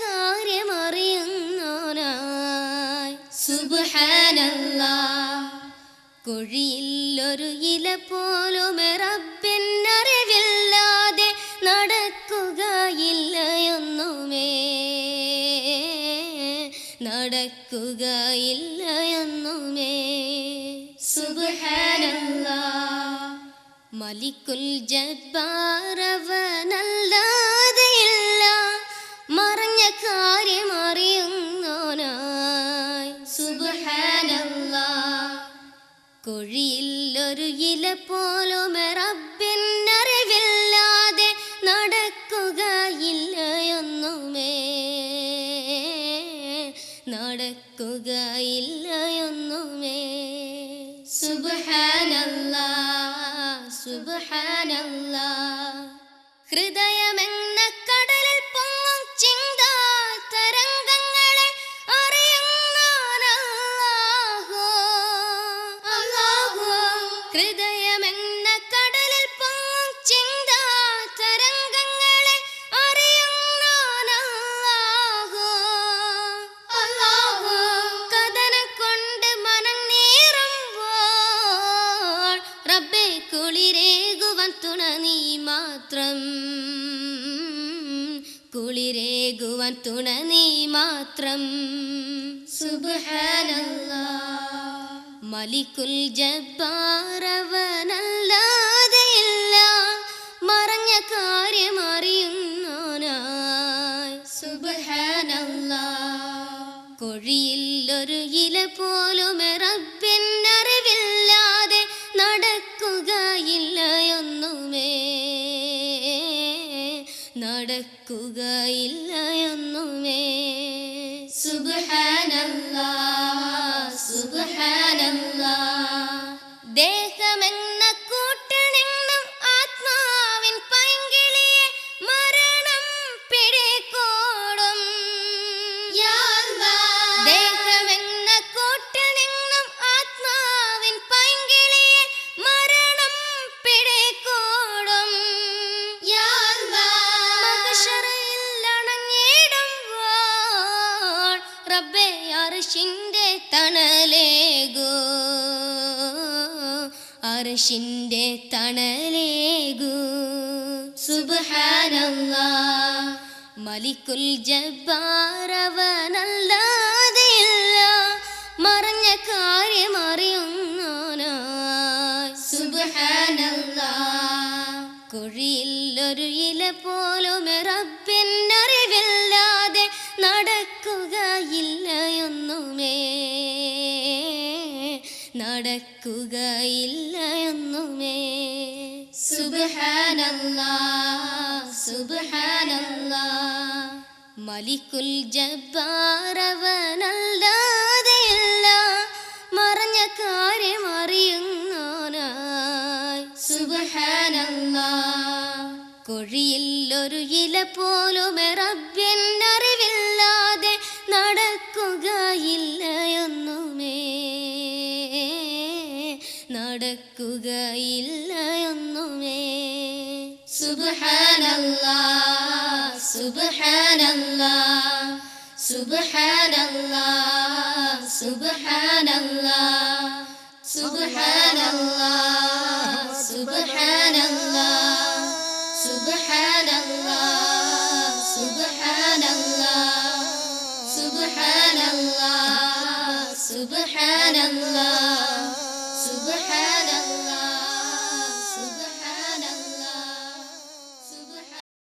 കാര്യമറിയുന്നോനായി. സുബ്ഹാനല്ലാഹ്. കുഴിയിലൊരു ഇല പോലും റബ്ബിനറിവില്ലാതെ നടക്കുകയില്ലയൊന്നുമേ, നടക്കുകയില്ലയൊന്നുമേ. സുബ്ഹാനല്ലാഹ്. മലിക്കുൽ ജബ്ബാറവനല്ലാതെയില്ല മറഞ്ഞ കാര്യമറിയുന്നോനായി. സുബ്ഹാനല്ലാഹ്. കുഴിയിലൊരു ഇല പോലും റബ്ബിനറിവില്ലാതെ നടക്കുകയില്ലയൊന്നുമേ, നടക്കുകയില്ലയൊന്നുമേ. സുബ്ഹാനല്ലാഹ്, സുബ്ഹാനല്ലാഹ്. ഹൃദയമെന്ന കടലിൽ പൊങ്ങും ചിന്താ തരംഗങ്ങളെ അറിയുന്നോനല്ലാഹു, അല്ലാഹു. ഹൃദയമെന്ന കടലിൽ പൊങ്ങും ചിന്താ തരംഗങ്ങളെ അറിയുന്നോനല്ലാഹു, അല്ലാഹു. കഥനം കൊണ്ട് മനം നീറുമ്പോൾ റബ്ബേ കുളിരേകുവാൻ തുണ നീ മാത്രം, കുളിരേകുവാൻ തുണ നീ മാത്രം. സുബ്ഹാനല്ലാഹ്. മലിക്കുൽ ജബ്ബാറവനല്ലാതെയില്ല മറഞ്ഞ കാര്യമറിയുന്നോനായി. സുബ്ഹാനല്ലാഹ്. കുഴിയിലൊരു ഇല പോലും റബ്ബിനറിവില്ലാതെ നടക്കുകയില്ലയൊന്നുമേ, നടക്കുകയില്ലയൊന്നുമേ. സുബ്ഹാനല്ലാഹ്, സുബ്ഹാനല്ലാഹ്. ദേഹമെന്ന കൂട്ടിൽ നിന്നും ആത്മാവിൻ പൈങ്കിളിയെ മരണം പിടികൂടും. യാ അല്ലാഹ്. ദേഹമെന്ന കൂട്ടിൽ നിന്നും ആത്മാവിൻ പൈങ്കിളിയെ മരണം പിടികൂടും. യാ അല്ലാഹ്. മഹ്ശറയിൽ അണഞ്ഞിടുമ്പോൾ റബ്ബേ അർശിന്റെ തണലേകൂ, അർശിന്റെ തണലേകൂ. സുബ്ഹാനല്ലാഹ്. മലിക്കുൽ ജബ്ബാറവനല്ലാതെയില്ല മറഞ്ഞ കാര്യമറിയുന്നോനായി. സുബ്ഹാനല്ലാഹ്. കുഴിയിലൊരു ഇല പോലും റബ്ബിനറിവില്ലാതെ നടക്കുകയില്ലയൊന്നുമേ, നടക്കുകയില്ലയൊന്നുമേ. സുബ്ഹാനല്ലാഹ്, സുബ്ഹാനല്ലാഹ്. മലിക്കുൽ ജബ്ബാറവനല്ലാതെയില്ല മറഞ്ഞ കാര്യമറിയുന്നോനായി. സുബ്ഹാനല്ലാഹ്. കുഴിയിലൊരു ഇല പോലും റബ്ബിനറിവില്ലാതെ നടക്കുകയില്ലയൊന്നുമേ, നടക്കുകയില്ലയൊന്നുമേ. സുബ്ഹാനല്ലാഹ്, സുബ്ഹാനല്ലാഹ്. സുബ്ഹാനല്ലാഹ്, സുബ്ഹാനല്ലാഹ്. സുബ്ഹാനല്ലാഹ്, സുബ്ഹാനല്ലാഹ്. സുബ്ഹാനല്ലാഹ്, സുബ്ഹാനല്ലാഹ്. സുബ്ഹാനല്ലാഹ്, സുബ്ഹാനല്ലാഹ്. സുബ്ഹാനല്ലാഹ്.